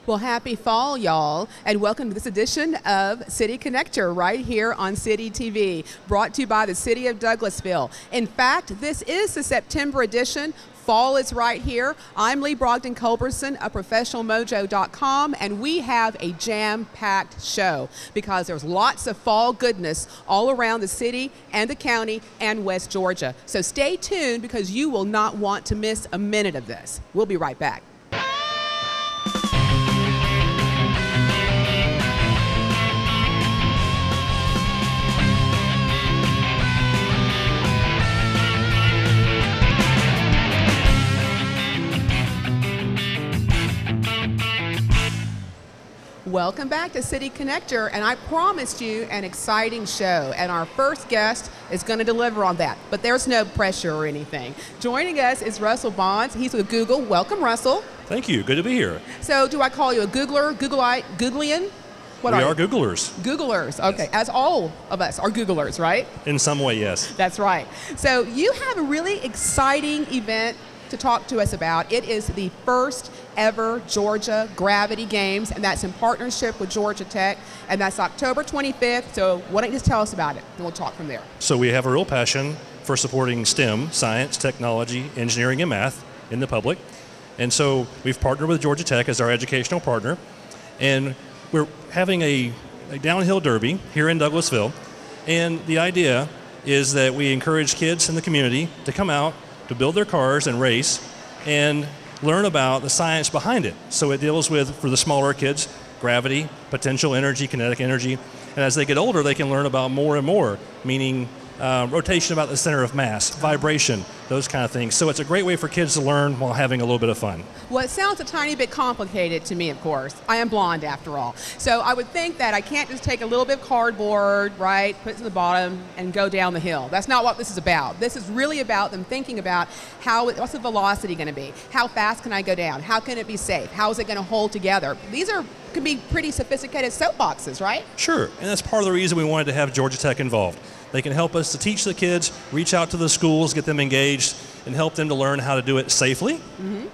Well, happy fall, y'all, and welcome to this edition of City Connector right here on City TV, brought to you by the City of Douglasville. In fact, this is the September edition. Fall is right here. I'm Lee Brogdon-Culberson of ProfessionalMojo.com, and we have a jam-packed show because there's lots of fall goodness all around the city and the county and West Georgia. So stay tuned because you will not want to miss a minute of this. We'll be right back. Welcome back to City Connector, and I promised you an exciting show, and our first guest is going to deliver on that, but there's no pressure or anything. Joining us is Russell Bonds. He's with Google. Welcome, Russell. Thank you. Good to be here. So do I call you a Googler, Googleite, Googlean? We are Googlers. Googlers, okay, yes. As all of us are Googlers, right? In some way, yes. That's right. So you have a really exciting event to talk to us about. It is the first ever Georgia Gravity Games, and that's in partnership with Georgia Tech, and that's October 25th. So why don't you just tell us about it, and we'll talk from there. So we have a real passion for supporting STEM, science, technology, engineering, and math in the public. And so we've partnered with Georgia Tech as our educational partner, and we're having a downhill derby here in Douglasville. And the idea is that we encourage kids in the community to come out to build their cars and race and learn about the science behind it. So it deals with, for the smaller kids, gravity, potential energy, kinetic energy. And as they get older, they can learn about more and more, meaning rotation about the center of mass, vibration, those kind of things. So it's a great way for kids to learn while having a little bit of fun. Well, it sounds a tiny bit complicated to me, of course. I am blonde, after all. So I would think that I can't just take a little bit of cardboard, right, put it to the bottom, and go down the hill. That's not what this is about. This is really about them thinking about what's the velocity going to be? How fast can I go down? How can it be safe? How is it going to hold together? These can be pretty sophisticated soapboxes, right? Sure, and that's part of the reason we wanted to have Georgia Tech involved. They can help us to teach the kids, reach out to the schools, get them engaged, and help them to learn how to do it safely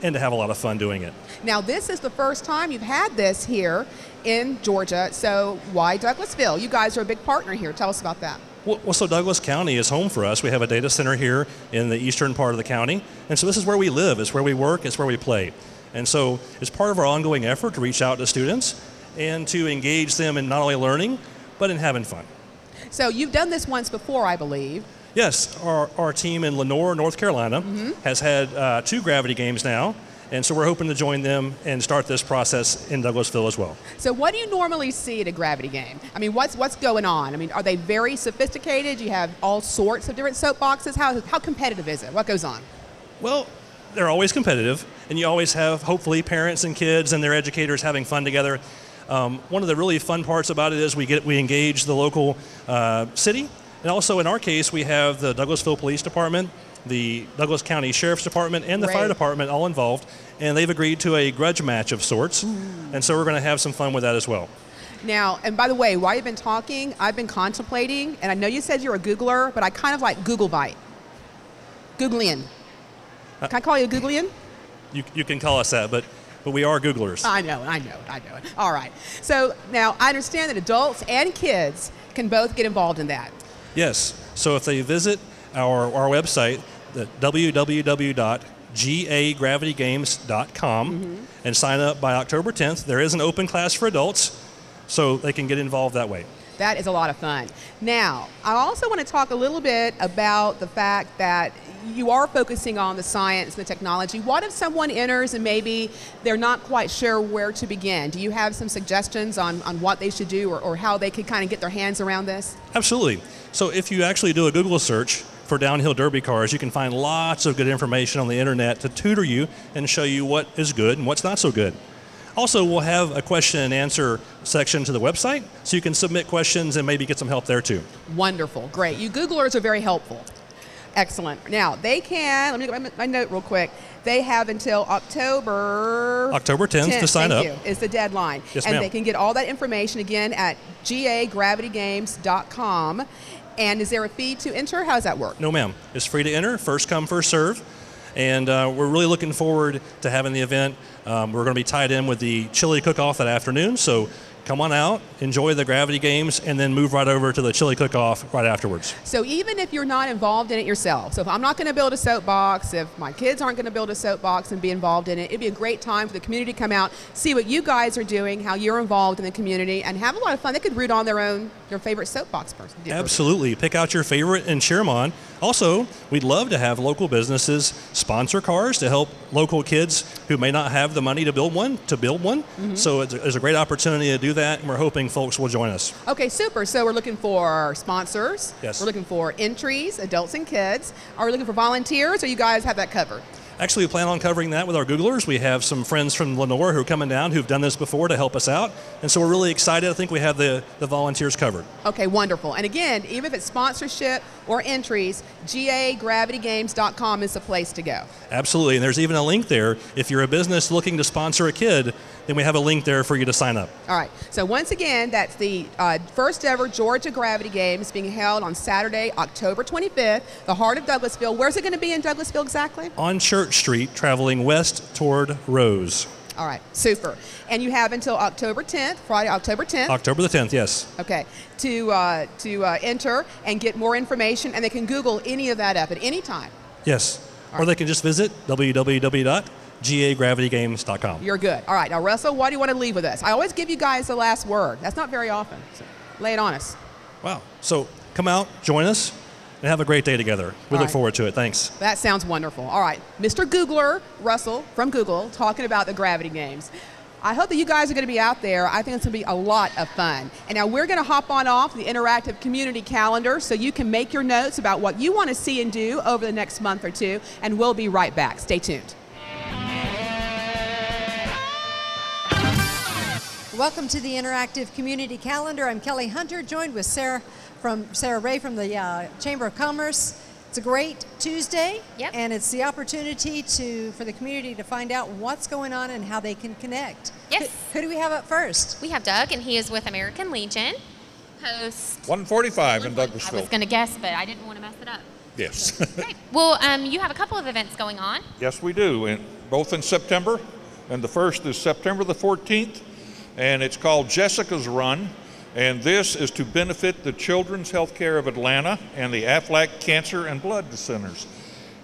and to have a lot of fun doing it. Now, this is the first time you've had this here in Georgia, so why Douglasville? You guys are a big partner here. Tell us about that. Well, so Douglas County is home for us. We have a data center here in the eastern part of the county, and so this is where we live, it's where we work, it's where we play. And so it's part of our ongoing effort to reach out to students and to engage them in not only learning, but in having fun. So you've done this once before, I believe. Yes, our team in Lenore, North Carolina has had 2 gravity games now, and so we're hoping to join them and start this process in Douglasville as well. So what do you normally see at a gravity game? I mean, what's going on? I mean, are they very sophisticated? You have all sorts of different soapboxes. How competitive is it? What goes on? Well, they're always competitive, and you always have, hopefully, parents and kids and their educators having fun together. One of the really fun parts about it is we engage the local city, and also in our case we have the Douglasville Police Department, the Douglas County Sheriff's Department, and the Fire Department all involved, and they've agreed to a grudge match of sorts, and so we're going to have some fun with that as well. Now, and by the way, while you've been talking, I've been contemplating, and I know you said you're a Googler, but I kind of like Googlebite. Googlean. Can I call you a Googlean? You can call us that, but we are Googlers. I know it. All right. So now I understand that adults and kids can both get involved in that. Yes. So if they visit our website, the www.gagravitygames.com, and sign up by October 10th, there is an open class for adults, so they can get involved that way. That is a lot of fun. Now, I also want to talk a little bit about the fact that you are focusing on the science and the technology. What if someone enters and maybe they're not quite sure where to begin? Do you have some suggestions on what they should do or how they could kind of get their hands around this? Absolutely. So if you actually do a Google search for downhill derby cars, you can find lots of good information on the internet to tutor you and show you what is good and what's not so good. Also, we'll have a question and answer section to the website, so you can submit questions and maybe get some help there too. Wonderful, great. You Googlers are very helpful. Excellent. Now, they can, let me get my note real quick. They have until October 10th to sign up. Is the deadline. Yes, and ma'am. They can get all that information again at gagravitygames.com. And is there a fee to enter? How does that work? No, ma'am. It's free to enter, first come, first serve. And we're really looking forward to having the event. We're going to be tied in with the chili cook-off that afternoon, so come on out, enjoy the Gravity Games, and then move right over to the chili cook-off right afterwards. So even if you're not involved in it yourself, so if I'm not going to build a soapbox, if my kids aren't going to build a soapbox and be involved in it, it'd be a great time for the community to come out, see what you guys are doing, how you're involved in the community, and have a lot of fun. They could root on their favorite soapbox person. Absolutely. Pick out your favorite and cheer them on. Also, we'd love to have local businesses sponsor cars to help local kids who may not have the money to build one. Mm-hmm. So it's a great opportunity to do that, and we're hoping folks will join us. Okay, super. So we're looking for sponsors. Yes. We're looking for entries, adults and kids. Are we looking for volunteers, or you guys have that covered? Actually, we plan on covering that with our Googlers. We have some friends from Lenore who are coming down who've done this before to help us out. And so we're really excited. I think we have the volunteers covered. Okay, wonderful. And again, even if it's sponsorship or entries, gagravitygames.com is the place to go. Absolutely. And there's even a link there. If you're a business looking to sponsor a kid, then we have a link there for you to sign up. All right. So once again, that's the first ever Georgia Gravity Games being held on Saturday, October 25th, the heart of Douglasville. Where's it going to be in Douglasville exactly? On Church Street, traveling west toward Rose. All right, super. And you have until October 10th, Friday, October 10th. October the 10th, yes. Okay, to enter and get more information, and they can Google any of that up at any time. Yes, All or right. they can just visit www.gagravitygames.com. You're good. All right, now Russell, what do you want to leave with us? I always give you guys the last word. That's not very often, so lay it on us. Wow, so come out, join us, and have a great day together. We look forward to it. Thanks. That sounds wonderful. All right, Mr. Googler, Russell from Google, talking about the Gravity Games. I hope that you guys are going to be out there. I think it's going to be a lot of fun. And now we're going to hop on off the interactive community calendar so you can make your notes about what you want to see and do over the next month or two, and we'll be right back. Stay tuned. Welcome to the interactive community calendar. I'm Kelly Hunter, joined with Sarah Ray from the Chamber of Commerce. It's a great Tuesday, and it's the opportunity for the community to find out what's going on and how they can connect. Yes. Who do we have up first? We have Doug, and he is with American Legion, post 145 in Douglasville. I was going to guess, but I didn't want to mess it up. Yes. Great. Well, you have a couple of events going on. Yes, we do, both in September, and the first is September the 14th, and it's called Jessica's Run. And this is to benefit the Children's Healthcare of Atlanta and the Aflac Cancer and Blood Centers.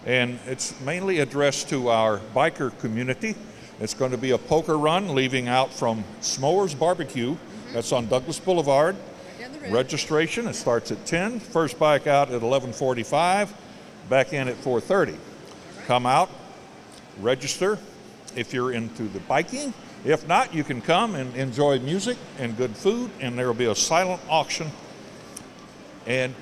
And it's mainly addressed to our biker community. It's going to be a poker run leaving out from S'mores Barbecue. That's on Douglas Boulevard. Registration, it starts at 10. First bike out at 11:45, back in at 4:30. Come out, register if you're into the biking. If not, you can come and enjoy music and good food, and there will be a silent auction. And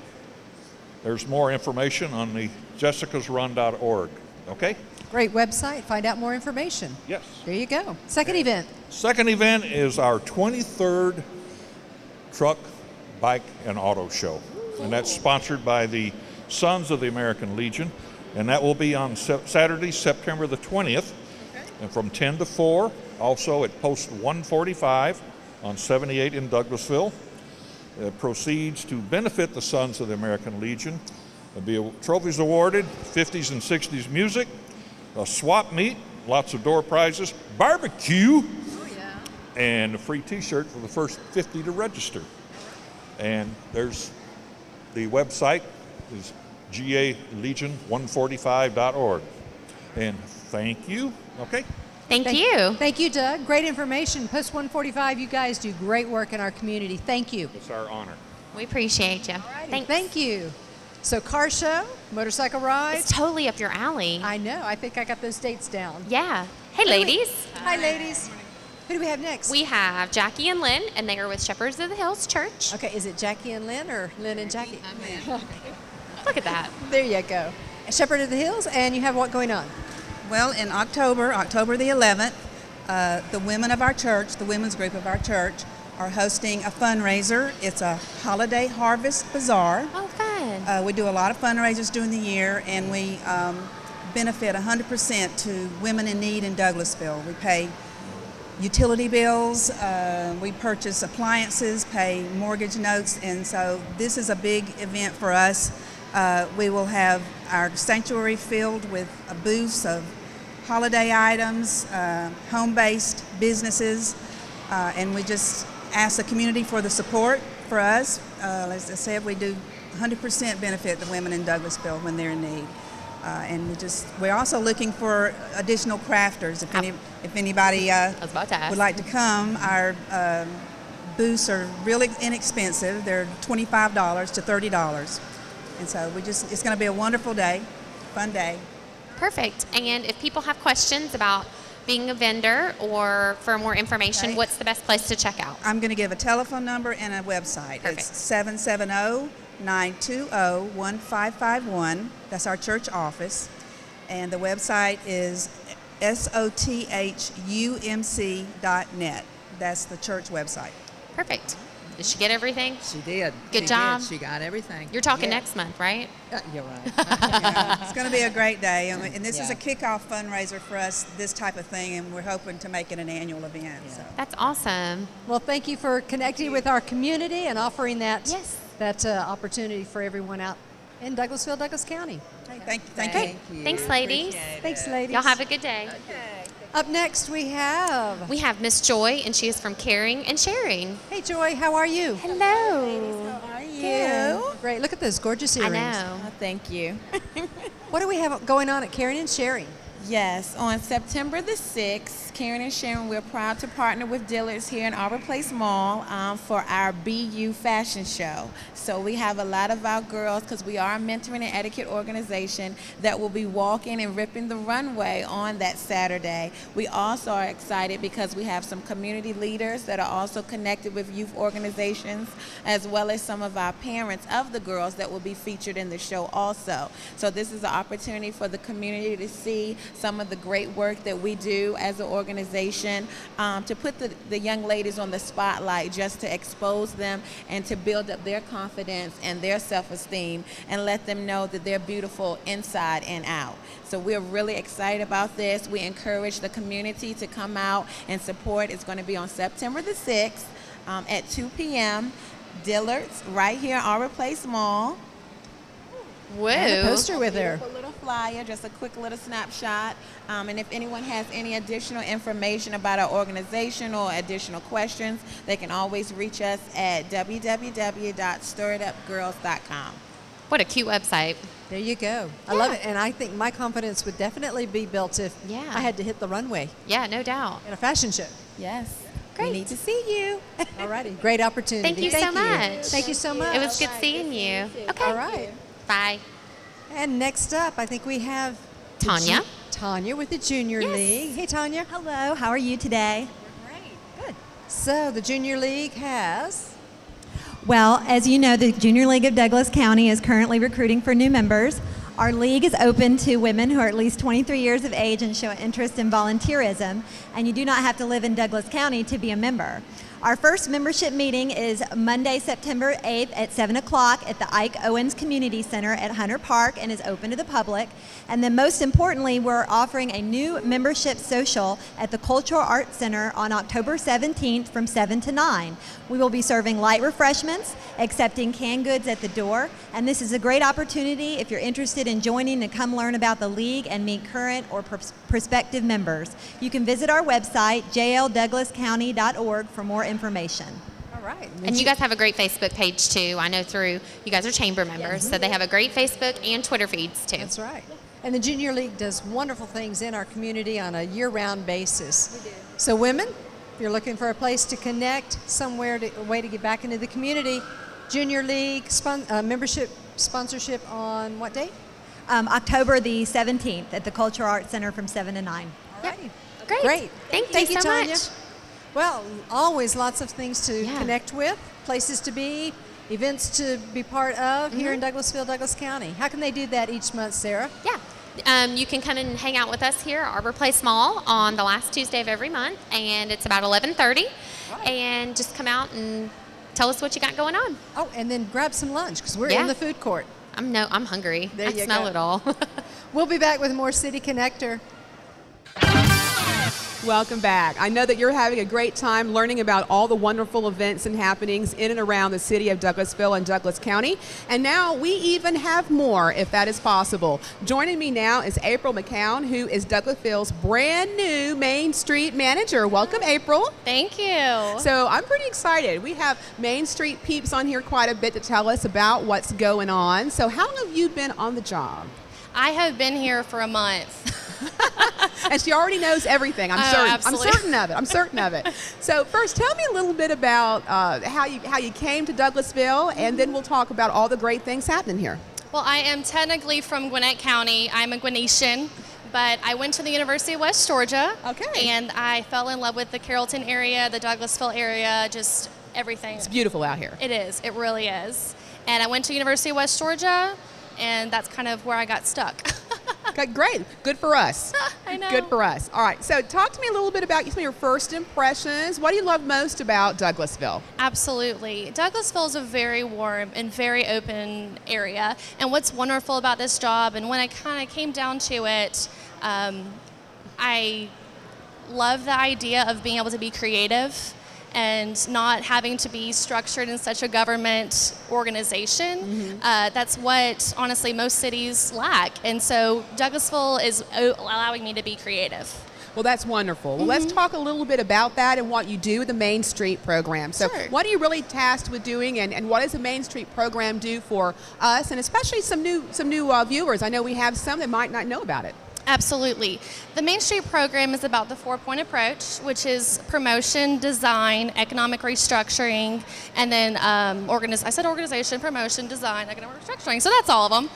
there's more information on the jessicasrun.org. Okay? Great website. Find out more information. Yes. There you go. Second event. Second event is our 23rd Truck, Bike, and Auto Show. And that's sponsored by the Sons of the American Legion. And that will be on Saturday, September the 20th, and from 10 to 4. Also at post 145 on 78 in Douglasville. Proceeds to benefit the Sons of the American Legion. There'll be trophies awarded, 50s and 60s music, a swap meet, lots of door prizes, barbecue, and a free t-shirt for the first 50 to register. And there's the website is galegion145.org. And thank you. Okay. Thank you. Thank you, Doug. Great information. Post 145, you guys do great work in our community. Thank you. It's our honor. We appreciate you. Thanks. Thank you. So car show, motorcycle rides. It's totally up your alley. I know. I think I got those dates down. Yeah. Hey, ladies. Hi, ladies. Who do we have next? We have Jackie and Lynn, and they are with Shepherds of the Hills Church. Okay, is it Jackie and Lynn or Lynn and Jackie? Look at that. There you go. Shepherd of the Hills, and you have what going on? Well, in October the 11th, the women of our church, the women's group of our church, are hosting a fundraiser. It's a holiday harvest bazaar. Oh, fun. We do a lot of fundraisers during the year, and we benefit 100% to women in need in Douglasville. We pay utility bills, we purchase appliances, pay mortgage notes, and so this is a big event for us. We will have our sanctuary filled with a booths of holiday items, home-based businesses, and we just ask the community for the support for us. As I said, we do 100% benefit the women in Douglasville when they're in need. And we're also looking for additional crafters. If anybody would like to come, our booths are really inexpensive. They're $25 to $30. And so it's going to be a wonderful day, fun day. Perfect. And if people have questions about being a vendor or for more information, what's the best place to check out? I'm going to give a telephone number and a website. Perfect. It's 770-920-1551. That's our church office. And the website is sothumc.net. That's the church website. Perfect. Did she get everything? She did. Good job. She got everything. You're talking next month, right? You're right. It's going to be a great day. And this is a kickoff fundraiser for us, this type of thing, and we're hoping to make it an annual event. So. That's awesome. Well, thank you for connecting with our community and offering that opportunity for everyone out in Douglasville, Douglas County. Thank you. Thanks, ladies. Thanks, ladies. Y'all have a good day. Okay. Up next, we have Miss Joy, and she is from Caring and Sharing. Hey, Joy, how are you? Hello. How are you? Good. Great. Look at those gorgeous earrings. I know. Oh, thank you. What do we have going on at Caring and Sharing? Yes, on September the 6th, Caring and Sharing, we're proud to partner with Dillard's here in Arbor Place Mall for our BU fashion show. So we have a lot of our girls, because we are a mentoring and etiquette organization, that will be walking and ripping the runway on that Saturday. We also are excited because we have some community leaders that are also connected with youth organizations, as well as some of our parents of the girls that will be featured in the show also. So this is an opportunity for the community to see some of the great work that we do as an organization, to put the young ladies on the spotlight, just to expose them and to build up their confidence and their self-esteem and let them know that they're beautiful inside and out. So we're really excited about this. We encourage the community to come out and support. It's going to be on September the 6th at 2 p.m. Dillard's right here in Arbor Place Mall. Whoa. And a poster with her. A little flyer, just a quick little snapshot. And if anyone has any additional information about our organization or additional questions, they can always reach us at www.stirritupgirls.com. What a cute website. There you go. I love it. And I think my confidence would definitely be built if I had to hit the runway. Yeah, no doubt. In a fashion show. Yes. Great. We need to see you. All righty. Great opportunity. Thank you so much. Thank you so much. It was good seeing you. Okay. All right. Bye. And next up, I think we have Tanya. Tanya with the Junior League. Hey, Tanya. Hello, how are you today? Great. Good. So the Junior League has... Well, as you know, the Junior League of Douglas County is currently recruiting for new members. Our league is open to women who are at least 23 years of age and show interest in volunteerism, and you do not have to live in Douglas County to be a member. Our first membership meeting is Monday, September 8th at 7 o'clock at the Ike Owens Community Center at Hunter Park and is open to the public. And then most importantly, we're offering a new membership social at the Cultural Arts Center on October 17th from 7 to 9. We will be serving light refreshments, accepting canned goods at the door, and this is a great opportunity if you're interested in joining to come learn about the league and meet current or prospective members. You can visit our website, jldouglascounty.org, for more information. All right. And you guys have a great Facebook page too. I know through you guys are chamber members, so they have a great Facebook and Twitter feeds too. That's right. And the Junior League does wonderful things in our community on a year-round basis. We do. So women, if you're looking for a place to connect, a way to get back into the community, Junior League membership sponsorship on what date? October the 17th at the Cultural Arts Center from 7 to 9. All right. Great. Thank you so Tanya. much. Well, always lots of things to connect with, places to be, events to be part of here in Douglasville, Douglas County. How can they do that each month, Sarah? Yeah. You can come and hang out with us here at Arbor Place Mall on the last Tuesday of every month, and it's about 11:30. Right. And just come out and tell us what you got going on. Oh, and then grab some lunch because we're in the food court. I'm hungry. There you smell go. it all. We'll be back with more City Connector. Welcome back. I know that you're having a great time learning about all the wonderful events and happenings in and around the city of Douglasville and Douglas County. And now we even have more, if that is possible. Joining me now is April McKown, who is Douglasville's brand new Mainstreet Manager. Welcome, April. Thank you. So I'm pretty excited. We have Main Street peeps on here quite a bit to tell us about what's going on. So how long have you been on the job? I have been here for a month. And she already knows everything. I'm certain. Absolutely. I'm certain of it. I'm certain of it. So first, tell me a little bit about how you came to Douglasville, and then we'll talk about all the great things happening here. Well, I am technically from Gwinnett County. I'm a Gwinnetian, but I went to the University of West Georgia. Okay. And I fell in love with the Carrollton area, the Douglasville area, just everything. It's beautiful out here. It is. It really is. And I went to University of West Georgia, and that's kind of where I got stuck. Okay, great. Good for us. I know. Good for us. All right. So talk to me a little bit about some of your first impressions. What do you love most about Douglasville? Absolutely. Douglasville is a very warm and very open area. And what's wonderful about this job, and when I kind of came down to it, I love the idea of being able to be creative and not having to be structured in such a government organization. Mm-hmm. That's what, honestly, most cities lack. And so Douglasville is allowing me to be creative. Well, that's wonderful. Well, let's talk a little bit about that and what you do with the Main Street program. So Sure. what are you really tasked with doing, and what does the Main Street program do for us, and especially some new viewers? I know we have some that might not know about it. Absolutely. The Main Street program is about the 4-point approach, which is promotion, design, economic restructuring, and then I said organization, promotion, design, economic restructuring. So that's all of them.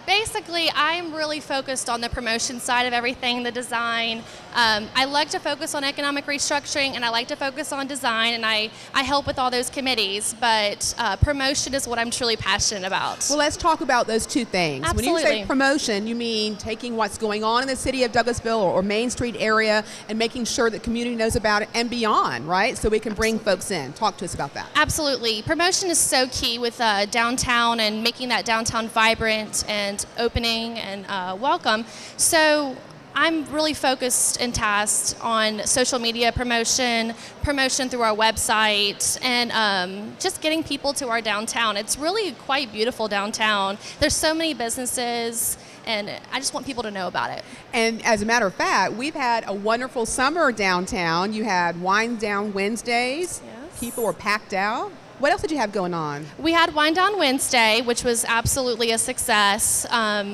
Basically, I'm really focused on the promotion side of everything, the design. I like to focus on economic restructuring, and I like to focus on design, and I help with all those committees, but promotion is what I'm truly passionate about. Well, let's talk about those two things. Absolutely. When you say promotion, you mean taking what's going on in the city of Douglasville or Main Street area and making sure that community knows about it and beyond, right? So we can bring folks in. Talk to us about that. Absolutely. Promotion is so key with downtown and making that downtown vibrant and opening and welcome. So I'm really focused and tasked on social media promotion through our website, and just getting people to our downtown. It's really quite beautiful downtown. There's so many businesses, and I just want people to know about it. And as a matter of fact, we've had a wonderful summer downtown. You had Wine Down Wednesdays. Yes. People were packed out. What else did you have going on? We had Wine Down Wednesday, which was absolutely a success.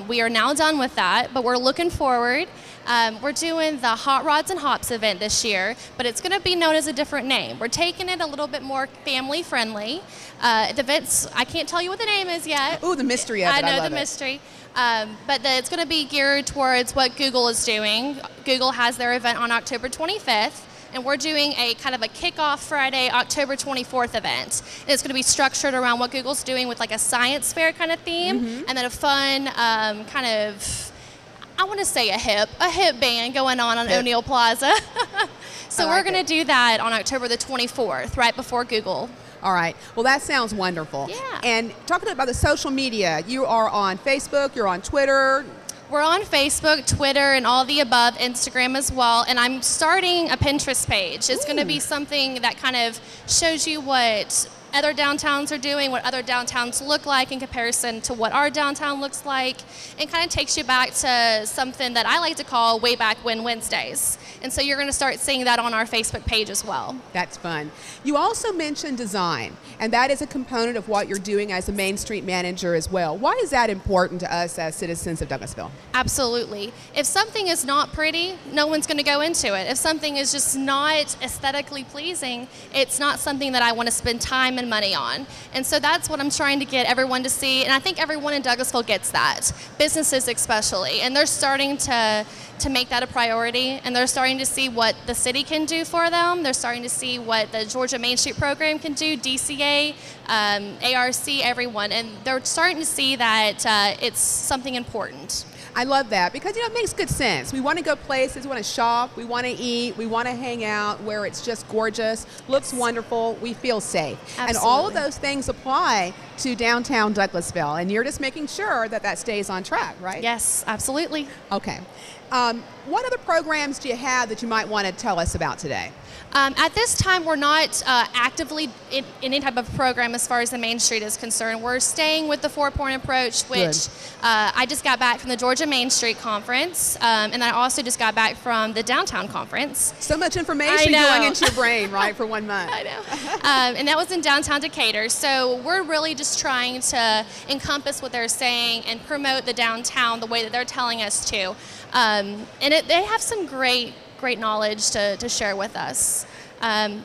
We are now done with that, but we're looking forward. We're doing the Hot Rods and Hops event this year, but it's going to be known as a different name. We're taking it a little bit more family friendly. The event's, I can't tell you what the name is yet. Oh, the mystery of it. I know love the it. mystery. But it's going to be geared towards what Google is doing. Google has their event on October 25th. And we're doing a kind of a kickoff Friday, October 24th event. And it's going to be structured around what Google's doing with like a science fair kind of theme, and then a fun kind of, I want to say a hip band going on O'Neill Plaza. So we're going to do that on October the 24th, right before Google. All right. Well, that sounds wonderful. Yeah. And talking about the social media, you are on Facebook, you're on Twitter. We're on Facebook, Twitter, and all the above, Instagram as well. And I'm starting a Pinterest page. It's going to be something that kind of shows you what other downtowns are doing, what other downtowns look like in comparison to what our downtown looks like, and kind of takes you back to something that I like to call way back when Wednesdays. And so you're going to start seeing that on our Facebook page as well. That's fun. You also mentioned design, and that is a component of what you're doing as a Main Street Manager as well. Why is that important to us as citizens of Douglasville? Absolutely. If something is not pretty, no one's going to go into it. If something is just not aesthetically pleasing, it's not something that I want to spend time and money on. And so that's what I'm trying to get everyone to see, and I think everyone in Douglasville gets that, businesses especially, and they're starting to make that a priority, and they're starting to see what the city can do for them. They're starting to see what the Georgia Main Street program can do, DCA, ARC, everyone, and they're starting to see that it's something important. I love that because, it makes good sense. We want to go places, we want to shop, we want to eat, we want to hang out where it's just gorgeous, looks wonderful, we feel safe. Absolutely. And all of those things apply to downtown Douglasville, and you're just making sure that that stays on track, right? Yes, absolutely. Okay. What other programs do you have that you might want to tell us about today? At this time, we're not actively in any type of program as far as the Main Street is concerned. We're staying with the 4-point approach, which I just got back from the Georgia Main Street Conference, and I also just got back from the Downtown Conference. So much information going into your brain, right, for 1 month. I know. And that was in downtown Decatur. So we're really just trying to encompass what they're saying and promote the downtown the way that they're telling us to. And they have some great knowledge to share with us.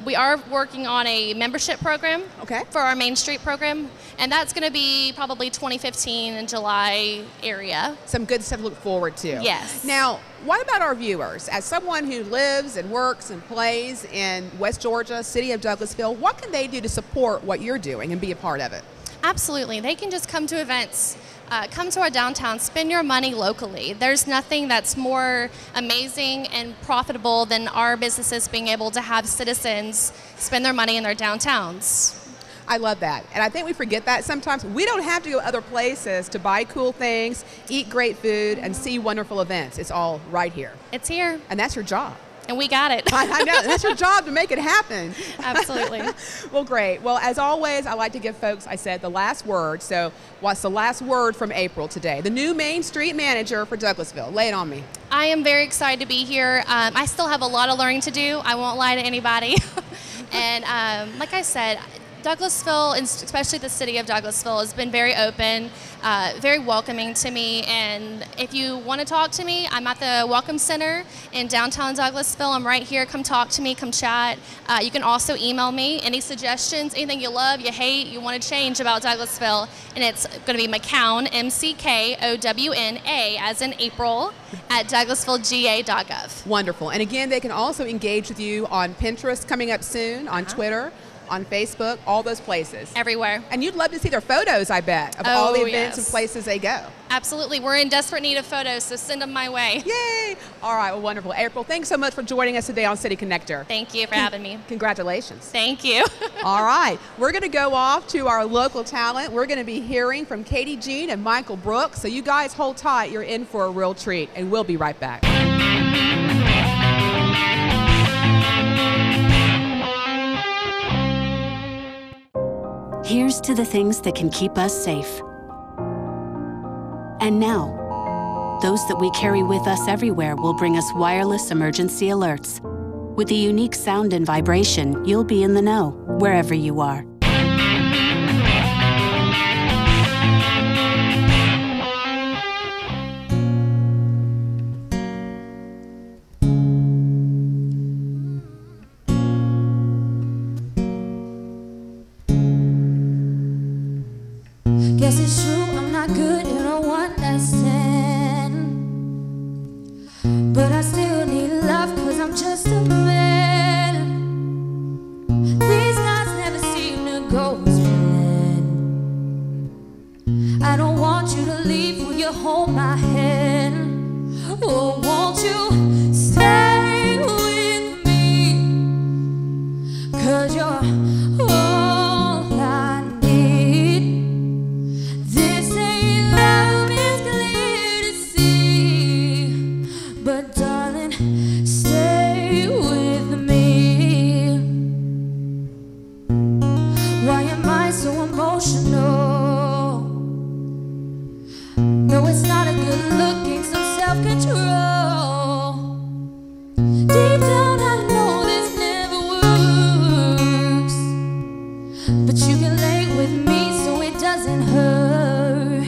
We are working on a membership program for our Main Street program, and that's going to be probably 2015 in July area. Some good stuff to look forward to. Yes. Now, what about our viewers? As someone who lives and works and plays in West Georgia, city of Douglasville, what can they do to support what you're doing and be a part of it? Absolutely. They can just come to events. Come to our downtown, spend your money locally. There's nothing that's more amazing and profitable than our businesses being able to have citizens spend their money in their downtowns. I love that. And I think we forget that sometimes. We don't have to go other places to buy cool things, eat great food, and see wonderful events. It's all right here. It's here. And that's your job. And we got it. I know. That's your job to make it happen. Absolutely. Well, great. Well, as always, I like to give folks, I said, the last word. So what's the last word from April today? The new Mainstreet Manager for Douglasville. Lay it on me. I am very excited to be here. I still have a lot of learning to do. I won't lie to anybody. And like I said, Douglasville, and especially the city of Douglasville, has been very open, very welcoming to me. And if you want to talk to me, I'm at the Welcome Center in downtown Douglasville. I'm right here. Come talk to me. Come chat. You can also email me any suggestions, anything you love, you hate, you want to change about Douglasville. And it's going to be McKown, McKowna, as in April, at douglasvillega.gov. Wonderful. And again, they can also engage with you on Pinterest coming up soon, on Twitter, on Facebook, all those places. Everywhere. And you'd love to see their photos, I bet, of all the events and places they go. Absolutely. We're in desperate need of photos, so send them my way. Yay! All right, well, wonderful. April, thanks so much for joining us today on City Connector. Thank you for having me. Congratulations. Thank you. All right, we're going to go off to our local talent. We're going to be hearing from Kaiti Jean and Michael Brooks, so you guys hold tight. You're in for a real treat, and we'll be right back. Here's to the things that can keep us safe. And now, those that we carry with us everywhere will bring us wireless emergency alerts. With the unique sound and vibration, you'll be in the know, wherever you are. Guess it's true, I'm not good and I want that sin. But I still need love, cause I'm just a man. These nights never seem to go as planned. I don't want you to leave, will you hold my hand? Or won't you stay with me? Cause you're all I need. This ain't love, it's clear to see. But darling, stay with me. Why am I so emotional? No, it's not a good look, gain some self-control. Deep down I know this never works, but you can lay with me so it doesn't hurt.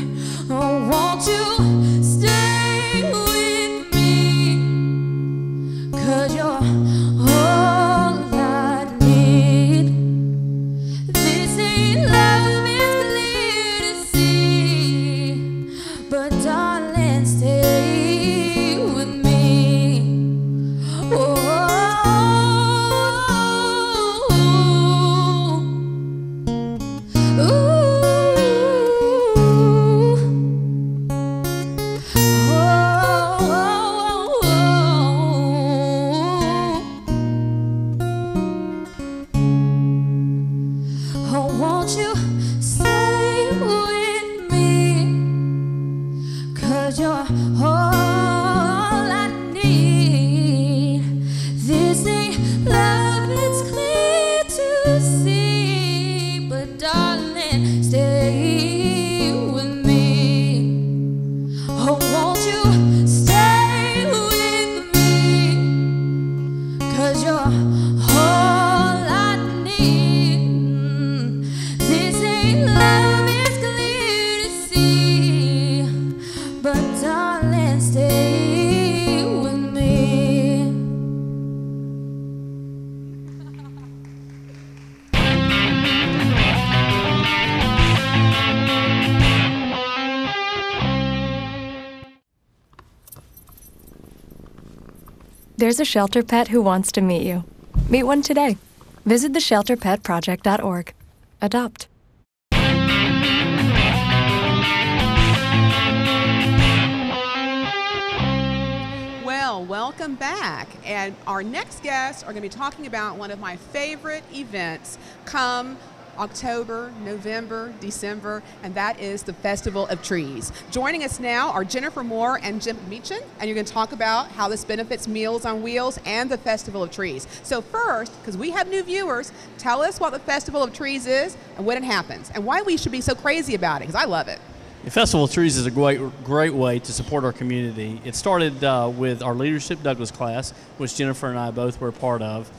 Oh, won't you stay with me? Cause you're all I need. This ain't love, it's clear to see. But darling, stay with me. Oh, There's a shelter pet who wants to meet you. Meet one today. Visit theshelterpetproject.org. Adopt. Well, welcome back. And our next guests are going to be talking about one of my favorite events come October, November, December, and that is the Festival of Trees. Joining us now are Jennifer Moore and Jim McMichen, and you're going to talk about how this benefits Meals on Wheels and the Festival of Trees. So first, because we have new viewers, tell us what the Festival of Trees is and when it happens, and why we should be so crazy about it, because I love it. The Festival of Trees is a great way to support our community. It started with our Leadership Douglas class, which Jennifer and I both were a part of.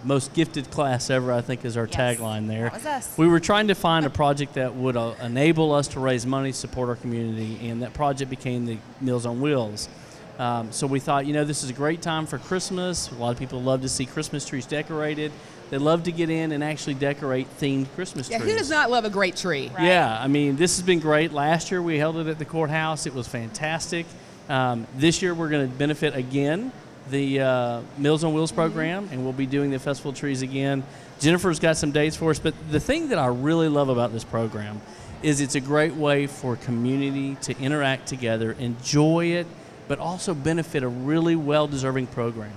Most gifted class ever, I think, is our tagline there. That was us. We were trying to find a project that would enable us to raise money to support our community, and that project became the Meals on Wheels. So we thought, this is a great time for Christmas. A lot of people love to see Christmas trees decorated. They love to get in and actually decorate themed Christmas trees. Yeah, who does not love a great tree? Right. Yeah, I mean, this has been great. Last year we held it at the courthouse. It was fantastic. This year we're going to benefit again the Meals on Wheels program, and we'll be doing the Festival of Trees again. Jennifer's got some dates for us, but the thing that I really love about this program is it's a great way for community to interact together, enjoy it, but also benefit a really well-deserving program.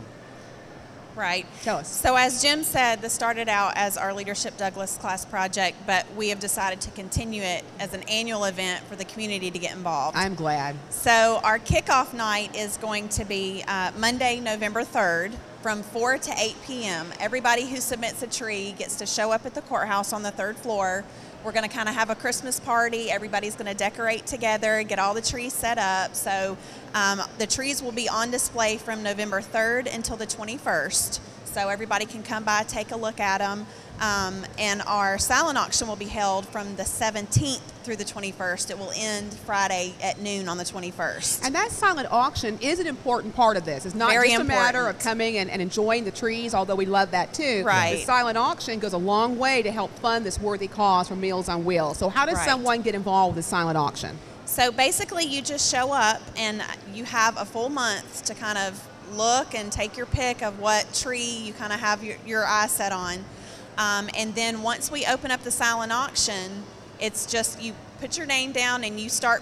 Right. Tell us. So as Jim said, this started out as our Leadership Douglas class project, but we have decided to continue it as an annual event for the community to get involved. I'm glad. So our kickoff night is going to be Monday, November 3rd from 4 to 8 p.m. Everybody who submits a tree gets to show up at the courthouse on the 3rd floor. We're going to kind of have a Christmas party. Everybody's going to decorate together, get all the trees set up. So the trees will be on display from November 3rd until the 21st. So everybody can come by, take a look at them. And our silent auction will be held from the 17th through the 21st. It will end Friday at noon on the 21st. And that silent auction is an important part of this. It's not Very just important. a matter of coming and enjoying the trees, although we love that too. Right. The silent auction goes a long way to help fund this worthy cause for Meals on Wheels. So how does Right. someone get involved with the silent auction? So basically you just show up and you have a full month to kind of look and take your pick of what tree you kind of have your eye set on. And then once we open up the silent auction, it's just you put your name down and you start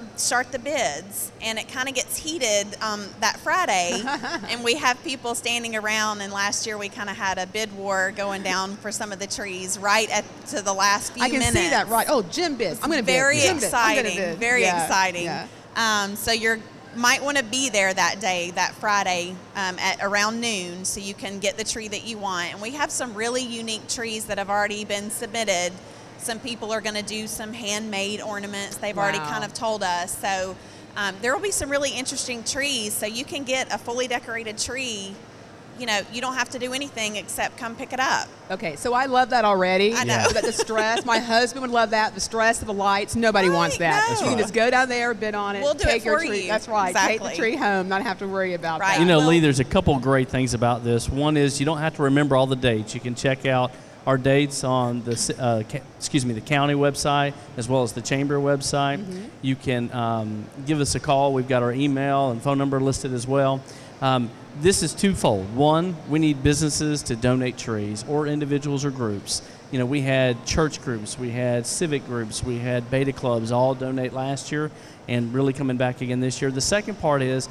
the bids, and it kind of gets heated that Friday, and we have people standing around. And last year we kind of had a bid war going down for some of the trees right to the last few minutes. I can see that, right? Oh, Jim bids. I'm going to bid. Very Jim bids. I'm gonna exciting. bid. Very Yeah, exciting. yeah. So you might want to be there that day, that Friday, at around noon, so you can get the tree that you want. And we have some really unique trees that have already been submitted. Some people are going to do some handmade ornaments. They've already kind of told us. So there will be some really interesting trees. So you can get a fully decorated tree. You don't have to do anything except come pick it up. Okay, so I love that already. I know. But the stress, my husband would love that. The stress of the lights, nobody wants that. no. You can just go down there, bid on it, We'll do take it your for tree. you. That's right. Take Exactly. the tree home, not have to worry about Right. that. Lee, there's a couple great things about this. One is you don't have to remember all the dates. You can check out our dates on the county website as well as the chamber website. Mm-hmm. You can give us a call. We've got our email and phone number listed as well. This is twofold. One, we need businesses to donate trees, or individuals or groups. We had church groups, we had civic groups, we had beta clubs all donate last year and really coming back again this year. The second part is,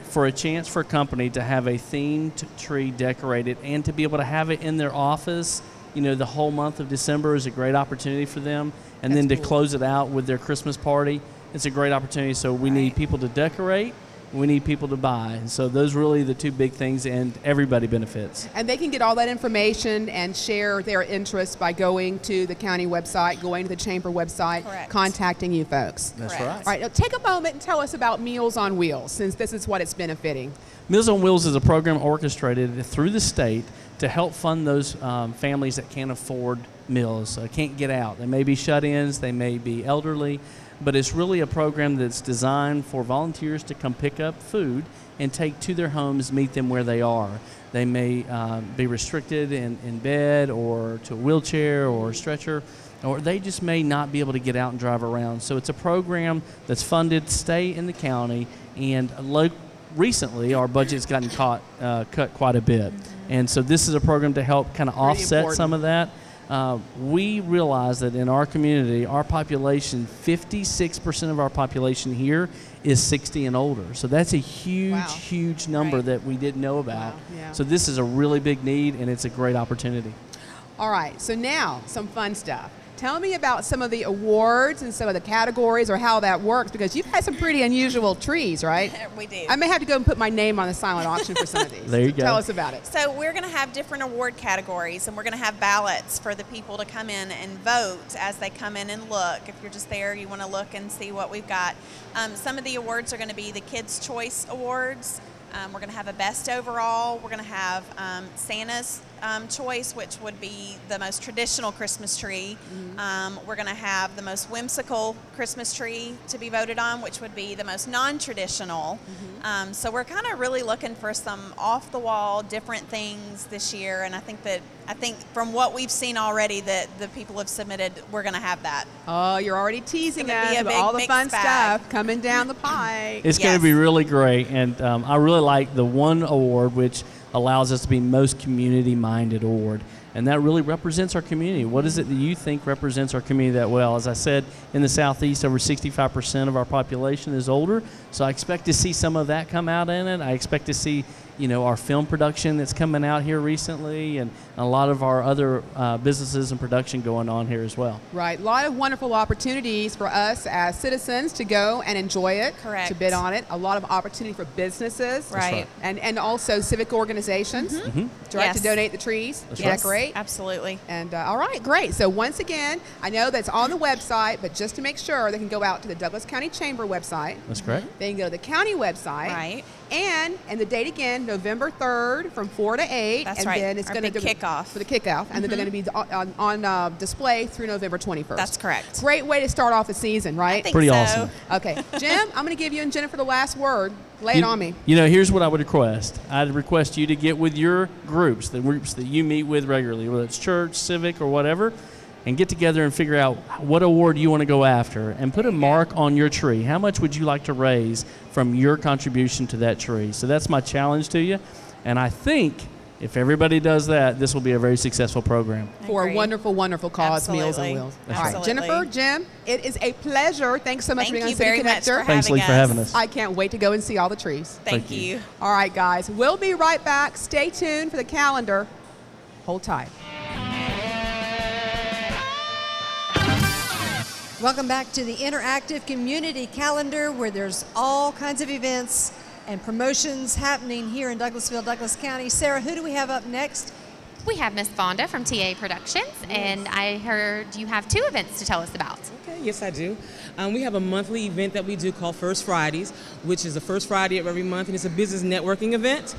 for a chance for a company to have a themed tree decorated and to be able to have it in their office, the whole month of December is a great opportunity for them. And then to close it out with their Christmas party, it's a great opportunity. So we need people to decorate. We need people to buy. And so those are really the two big things, and everybody benefits. And they can get all that information and share their interest by going to the county website, going to the chamber website, contacting you folks. That's right. All right, now take a moment and tell us about Meals on Wheels, since this is what it's benefiting. Meals on Wheels is a program orchestrated through the state to help fund those families that can't afford meals, can't get out. They may be shut-ins, they may be elderly, but it's really a program that's designed for volunteers to come pick up food and take to their homes, meet them where they are. They may be restricted in bed or to a wheelchair or a stretcher, or they just may not be able to get out and drive around. So it's a program that's funded, stay in the county, and recently our budget's gotten cut quite a bit. And so this is a program to help kind of offset some of that. We realize that in our community, our population, 56% of our population here is 60 and older. So that's a huge number that we didn't know about. So this is a really big need, and it's a great opportunity. All right, so now some fun stuff. Tell me about some of the awards and some of the categories or how that works, because you've had some pretty unusual trees, right? We do. I may have to go and put my name on the silent auction for some of these. There you go. Tell us about it. So we're going to have different award categories, and we're going to have ballots for the people to come in and vote as they come in and look. If you're just there, you want to look and see what we've got. Some of the awards are going to be the Kids' Choice Awards. We're going to have a Best Overall. We're going to have Santa's Choice, which would be the most traditional Christmas tree. We're going to have the most whimsical Christmas tree to be voted on, which would be the most non-traditional. So we're kind of really looking for some off-the-wall, different things this year, and I think from what we've seen already that the people have submitted, we're going to have that. Oh, you're already teasing us with all the fun stuff coming down the pike. It's going to be really great, and I really like the one award, which allows us to be most community-minded award. And that really represents our community. What is it that you think represents our community that well? As I said, in the Southeast, over 65% of our population is older. So I expect to see some of that come out in it. I expect to see, our film production that's coming out here recently, and a lot of our other businesses and production going on here as well. Right. A lot of wonderful opportunities for us as citizens to go and enjoy it. Correct. To bid on it. A lot of opportunity for businesses. Right. And also civic organizations. To donate the trees. That's Is that great? Absolutely. And all right, great. So once again, I know that's on the website, but just to make sure, they can go out to the Douglas County Chamber website. That's correct. They can go to the county website. Right. And the date again, November 3rd from 4 to 8. That's and right. then it's Our going to big kickoff. For the kickoff. And then they're going to be on display through November 21st. That's correct. Great way to start off the season, right? I think Pretty so. awesome. Okay. Jim, I'm going to give you and Jennifer the last word. Lay it on me. Here's what I would request. I'd request you to get with your groups, the groups that you meet with regularly, whether it's church, civic, or whatever, and get together and figure out what award you want to go after and put a mark on your tree. How much would you like to raise from your contribution to that tree? So that's my challenge to you. And I think if everybody does that, this will be a very successful program. For a wonderful, wonderful cause, Absolutely. Meals on Wheels. That's All right, right. Jennifer, Jim, it is a pleasure. Thanks so much for being on City very much Connector. for Thanks, Lee, for having us. I can't wait to go and see all the trees. Thank you. All right, guys. We'll be right back. Stay tuned for the calendar. Hold tight. Welcome back to the interactive community calendar, where there's all kinds of events and promotions happening here in Douglasville, Douglas County. Sarah, who do we have up next? We have Miss Vonda from TA Productions, and I heard you have 2 events to tell us about. Okay, yes I do. We have a monthly event that we do called First Fridays, which is the first Friday of every month, and it's a business networking event.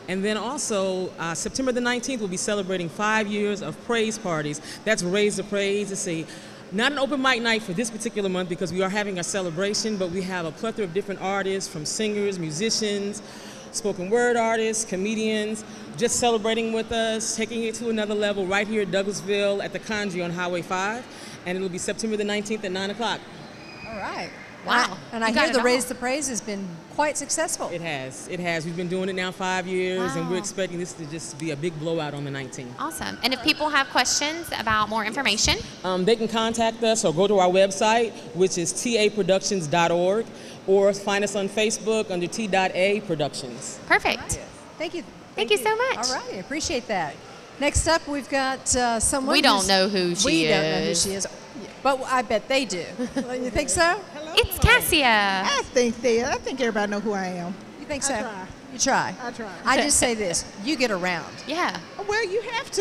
And then also, September the 19th, we'll be celebrating 5 years of praise parties. That's Raise the Praise. It's not an open mic night for this particular month because we are having a celebration, but we have a plethora of different artists, from singers, musicians, spoken word artists, comedians, just celebrating with us, taking it to another level right here at Douglasville at the Conji on Highway 5. And it'll be September the 19th at 9 o'clock. All right. Wow. And I hear the Raise the Praise has been quite successful. It has. It has. We've been doing it now 5 years, and we're expecting this to just be a big blowout on the 19th. Awesome. And if people have questions about more information? They can contact us or go to our website, which is taproductions.org, or find us on Facebook under T.A Productions. Perfect. Thank you. Thank you so much. All right. I appreciate that. Next up, we've got someone We don't know who she We don't know who is. she is. But I bet they do. You think so? It's Cassia. I think everybody know who I am. You think so? try. You try. I try. I just say this: you get around. Yeah. Well, you have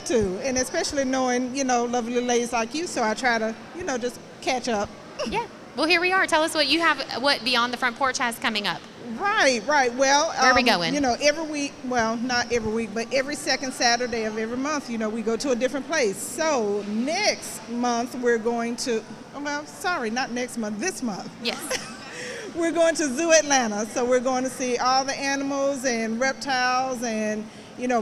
to, and especially knowing, lovely ladies like you. So I try to, just catch up. Yeah. Well, here we are. Tell us what Beyond the Front Porch has coming up. Right. Well, where are we going? Every week, well, not every week, but every second Saturday of every month, we go to a different place. So next month we're going to, not next month, this month. Yes. We're going to Zoo Atlanta. So we're going to see all the animals and reptiles and,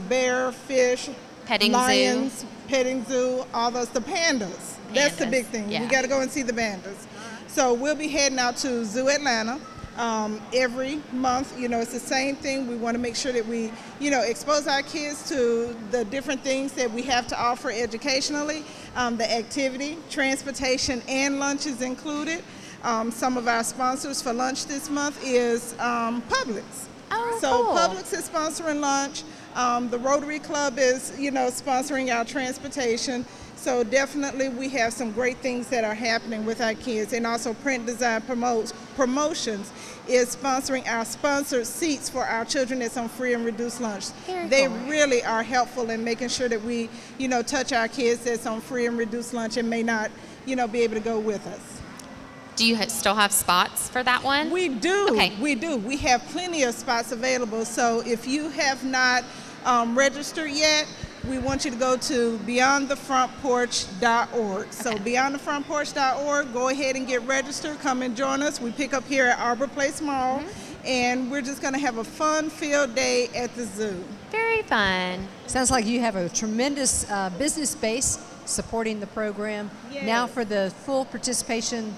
bear, fish, lions, petting zoo, all those, the pandas. That's the big thing. Yeah. We got to go and see the pandas. So we'll be heading out to Zoo Atlanta every month. It's the same thing. We want to make sure that we, expose our kids to the different things that we have to offer educationally. The activity, transportation, and lunch is included. Some of our sponsors for lunch this month is Publix. So cool. Publix is sponsoring lunch. The Rotary Club is, sponsoring our transportation. So definitely we have some great things that are happening with our kids. And also Print Design Promotions is sponsoring our sponsored seats for our children that's on free and reduced lunch. They really are helpful in making sure that we, touch our kids that's on free and reduced lunch and may not, be able to go with us. Do you still have spots for that one? We do. Okay. We do. We have plenty of spots available. So if you have not registered yet, we want you to go to beyondthefrontporch.org. So beyondthefrontporch.org, go ahead and get registered. Come and join us. We pick up here at Arbor Place Mall, and we're just going to have a fun-filled day at the zoo. Very fun. Sounds like you have a tremendous business base supporting the program. Yes. Now for the full participation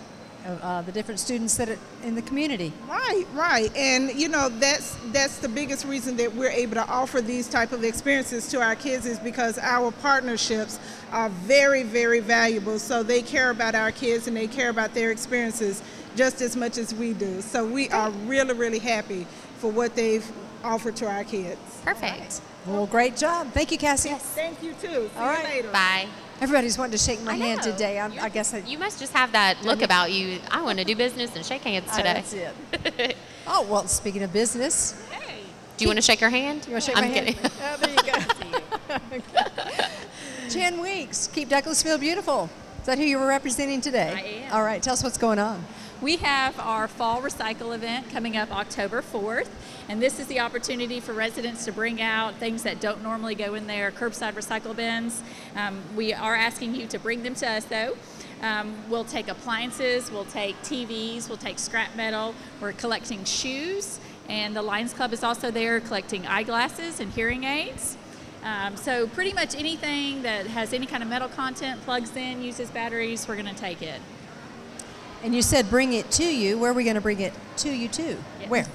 of the different students that are in the community. Right. And that's the biggest reason that we're able to offer these type of experiences to our kids is because our partnerships are very, very valuable. So they care about our kids and they care about their experiences just as much as we do. So we are really, really happy for what they've offered to our kids. Perfect. Well, great job. Thank you, Cassie. Yes. Thank you too. See All right. you later. Bye. Everybody's wanting to shake my hand know. today. I guess You must just have that look about you. I want to do business and shake hands today. That's it. Oh, well, speaking of business. Do you want to shake her hand? You want to shake I'm my hand? kidding. Oh, there you go. Jan Weeks, Keep Douglasville Beautiful. Is that who you were representing today? I am. All right, tell us what's going on. We have our Fall Recycle event coming up October 4th, and this is the opportunity for residents to bring out things that don't normally go in their curbside recycle bins. We are asking you to bring them to us, though. We'll take appliances, we'll take TVs, we'll take scrap metal. We're collecting shoes, and the Lions Club is also there collecting eyeglasses and hearing aids. So pretty much anything that has any kind of metal content, plugs in, uses batteries, we're going to take it. And you said bring it to you. Where are we going to bring it to you to? Yes. Where?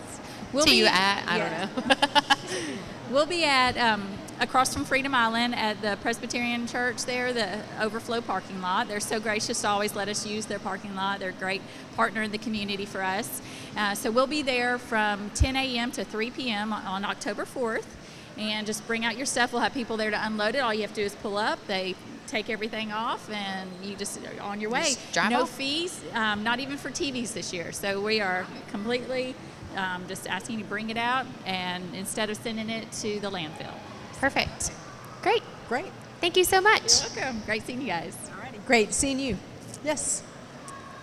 I don't know. We'll be at across from Freedom Island at the Presbyterian Church there, the overflow parking lot. They're so gracious to always let us use their parking lot. They're a great partner in the community for us. So we'll be there from 10 a.m. to 3 p.m. on October 4th. And just bring out your stuff. We'll have people there to unload it. All you have to do is pull up. They take everything off, and you just are on your way. Just drive no off. Fees, not even for TVs this year. So we are completely just asking you to bring it out, and instead of sending it to the landfill. Perfect. Great. Great. Thank you so much. You're welcome. Great seeing you guys. Great seeing you. Yes.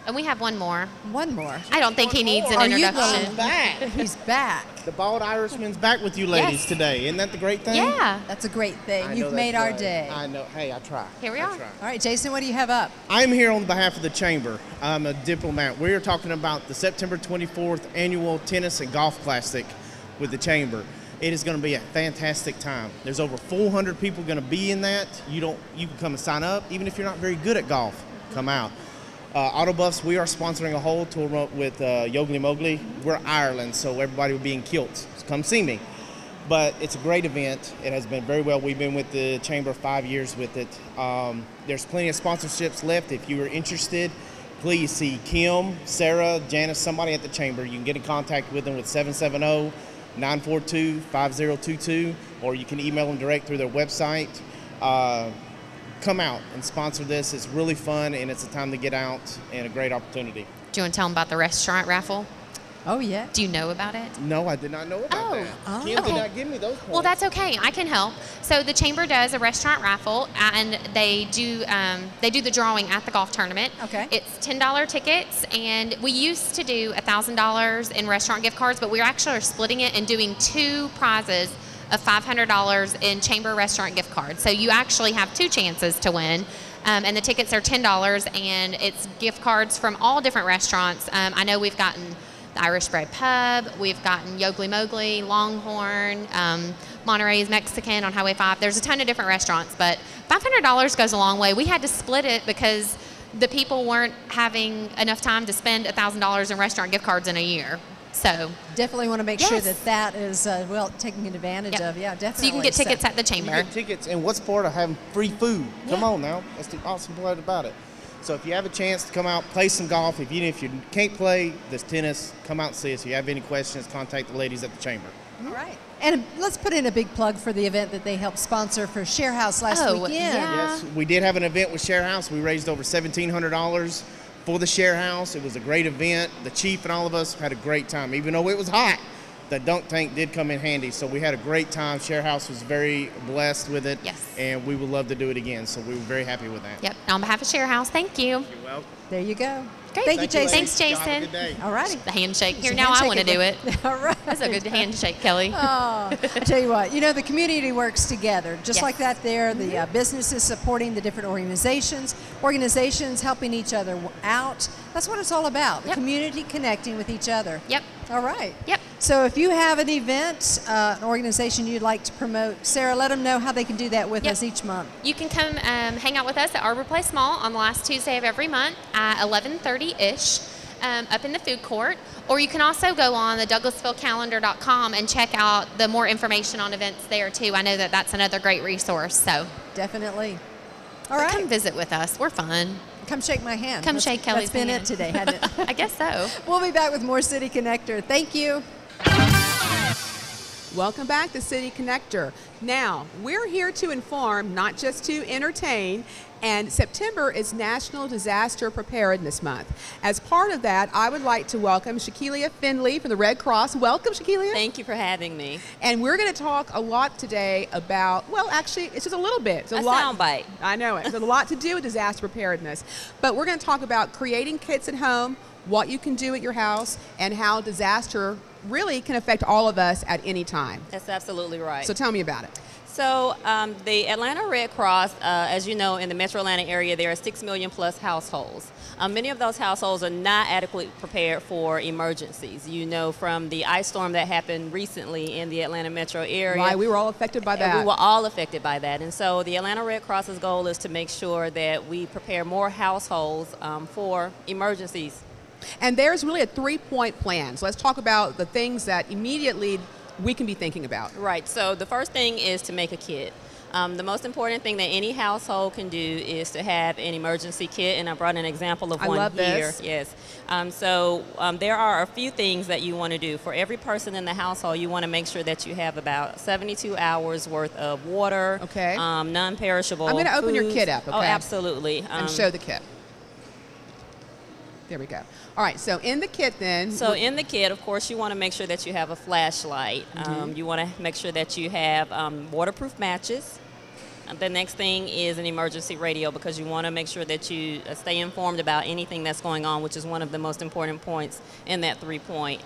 And we have one more. One more. I don't think he needs an Are you introduction. going back? He's back. The Bald Irishman's back with you ladies Yes. today. Isn't that the great thing? Yeah. That's a great thing. I know You've that's made our right. day. I know. Hey, I try. Here we I are. try. All right, Jason, what do you have up? I'm here on behalf of the Chamber. I'm a diplomat. We are talking about the September 24th annual Tennis and Golf Classic with the Chamber. It is going to be a fantastic time. There's over 400 people going to be in that. You can come and sign up, even if you're not very good at golf. Come out. Autobuffs, we are sponsoring a whole tour with Yogli Mowgli. We're Ireland, so everybody will be in kilts. So come see me. But it's a great event. It has been very well. We've been with the Chamber 5 years with it. There's plenty of sponsorships left. If you are interested, please see Kim, Sarah, Janice, somebody at the Chamber. You can get in contact with them with 770-942-5022, or you can email them direct through their website. Come out and sponsor this. It's really fun, and it's a time to get out and a great opportunity. Do you want to tell them about the restaurant raffle? Oh, yeah. Do you know about it? No, I did not know about that. Kim did not give me those points. Well, that's okay. I can help. So the Chamber does a restaurant raffle, and they do the drawing at the golf tournament. Okay. It's $10 tickets, and we used to do $1,000 in restaurant gift cards, but we actually are splitting it and doing two prizes of $500 in Chamber restaurant gift cards. So you actually have two chances to win. And the tickets are $10, and it's gift cards from all different restaurants. I know we've gotten the Irish Bread Pub, we've gotten Yogli Mowgli, Longhorn, Monterey's Mexican on Highway 5. There's a ton of different restaurants, but $500 goes a long way. We had to split it because the people weren't having enough time to spend $1,000 in restaurant gift cards in a year. So definitely want to make sure that is well taken advantage of. Yeah, definitely. So you can get tickets at the chamber. You get tickets, and what's part of having free food? Come on now, that's the awesome part about it. So if you have a chance to come out, play some golf. Even if you can't play, there's tennis. Come out and see us. If you have any questions, contact the ladies at the chamber. All right. And let's put in a big plug for the event that they helped sponsor for Share House last weekend. Yes, we did have an event with Share House. We raised over $1,700 for the Share House. It was a great event. The chief and all of us had a great time. Even though it was hot, the dunk tank did come in handy. So we had a great time. Share House was very blessed with it. Yes. And we would love to do it again. So we were very happy with that. Yep. On behalf of Share House, thank you. You're welcome. There you go. Great. Thank you, Jason. Thanks, Jason. Have a good day. All righty. The handshake. Here, It's a now I handshake want to do it. again. All right. That's a good handshake, Kelly. Oh, I tell you what, the community works together. Just like that there, the businesses supporting the different organizations helping each other out. That's what it's all about, the community connecting with each other. Yep. All right. Yep. So if you have an event, an organization you'd like to promote, Sarah, let them know how they can do that with us each month. You can come hang out with us at Arbor Place Mall on the last Tuesday of every month at 11:30-ish up in the food court. Or you can also go on the DouglasvilleCalendar.com and check out the more information on events there, too. I know that that's another great resource. So definitely. All right. Come visit with us. We're fun. Come shake my hand. Come shake Kelly's hand. That's been it today, hasn't it? I guess so. We'll be back with more City Connector. Thank you. Welcome back to City Connector. Now, we're here to inform, not just to entertain, and September is National Disaster Preparedness Month. As part of that, I would like to welcome ShaKealia Finley from the Red Cross. Welcome, ShaKealia. Thank you for having me. And we're going to talk a lot today about, well, actually, it's just a little bit. It's a lot. Soundbite. I know it. There's a lot to do with disaster preparedness. But we're going to talk about creating kits at home, what you can do at your house, and how disaster really can affect all of us at any time. That's absolutely right. So tell me about it. So the Atlanta Red Cross, as you know, in the metro Atlanta area, there are 6 million plus households. Many of those households are not adequately prepared for emergencies. You know, from the ice storm that happened recently in the Atlanta metro area. Right, we were all affected by that. We were all affected by that. And so the Atlanta Red Cross's goal is to make sure that we prepare more households for emergencies. And there's really a 3-point plan. So let's talk about the things that immediately we can be thinking about. Right. So the first thing is to make a kit. The most important thing that any household can do is to have an emergency kit, and I brought an example of one here. This. Yes. There are a few things that you want to do. For every person in the household, you want to make sure that you have about 72 hours worth of water, non-perishable I'm going to open your foods. kit up, okay? Oh, absolutely. And show the kit. There we go. All right, so in the kit then. So in the kit, of course, you want to make sure that you have a flashlight. You want to make sure that you have waterproof matches. The next thing is an emergency radio, because you want to make sure that you stay informed about anything that's going on, which is one of the most important points in that 3-point.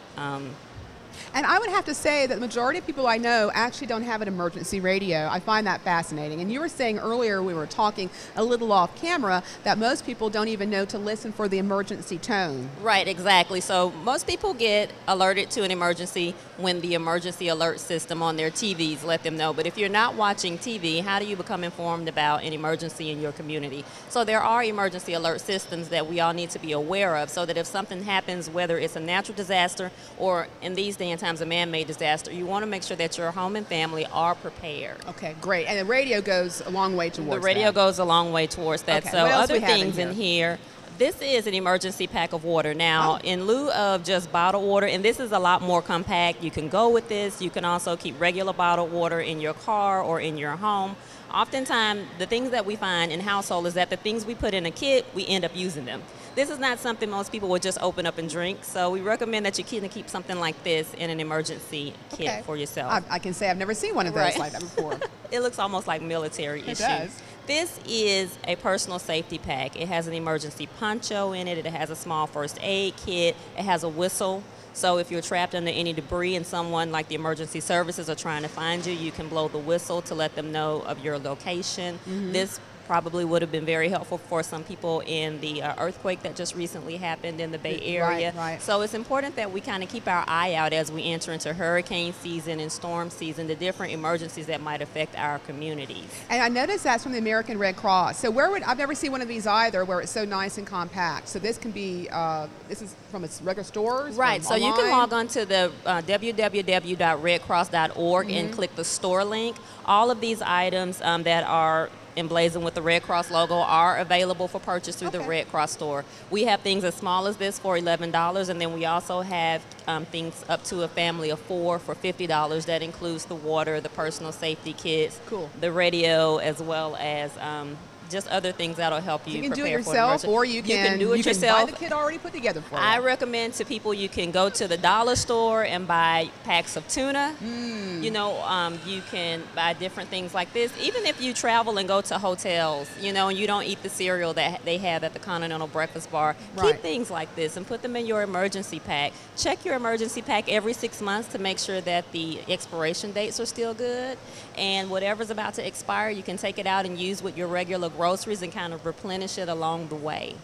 And I would have to say that the majority of people I know actually don't have an emergency radio. I find that fascinating. And you were saying earlier, we were talking a little off camera, that most people don't even know to listen for the emergency tone. Right, exactly. So most people get alerted to an emergency when the emergency alert system on their TVs let them know. But if you're not watching TV, how do you become informed about an emergency in your community? So there are emergency alert systems that we all need to be aware of, so that if something happens, whether it's a natural disaster or in these days and times a man-made disaster, you want to make sure that your home and family are prepared. Okay, great. And the radio goes a long way towards that. The radio goes a long way towards that. Okay. So What else other we have things in here. This is an emergency pack of water. Now, in lieu of just bottled water, and this is a lot more compact, you can go with this. You can also keep regular bottled water in your car or in your home. Oftentimes, the things that we find in household is that the things we put in a kit, we end up using them. This is not something most people would just open up and drink, so we recommend that you keep something like this in an emergency kit for yourself. I can say I've never seen one of those like that before. It looks almost like military issue. It does. This is a personal safety pack. It has an emergency poncho in it. It has a small first aid kit. It has a whistle. So if you're trapped under any debris and someone like the emergency services are trying to find you, you can blow the whistle to let them know of your location. This probably would have been very helpful for some people in the earthquake that just recently happened in the Bay Area. Right. So it's important that we kind of keep our eye out as we enter into hurricane season and storm season, the different emergencies that might affect our communities. And I noticed that's from the American Red Cross. So I've never seen one of these either where it's so nice and compact. So this can be, this is from its regular stores? Right, so online? you can log on to the www.redcross.org and click the store link. All of these items that are emblazoned with the Red Cross logo are available for purchase through the Red Cross store. We have things as small as this for $11, and then we also have things up to a family of 4 for $50. That includes the water, the personal safety kits, the radio, as well as just other things that'll help you, you can prepare do it yourself, for or you can do it yourself. Buy the kit already put together for you. I recommend to people you can go to the dollar store and buy packs of tuna. You know, you can buy different things like this. Even if you travel and go to hotels, you know, and you don't eat the cereal that they have at the Continental Breakfast Bar, keep things like this and put them in your emergency pack. Check your emergency pack every 6 months to make sure that the expiration dates are still good. And whatever's about to expire, you can take it out and use with your regular groceries and kind of replenish it along the way.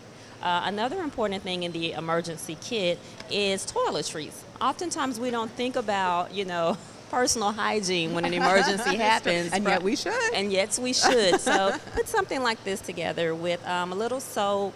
Another important thing in the emergency kit is toiletries. Oftentimes we don't think about, you know, personal hygiene when an emergency happens. And yet we should. And yet we should. So put something like this together with a little soap,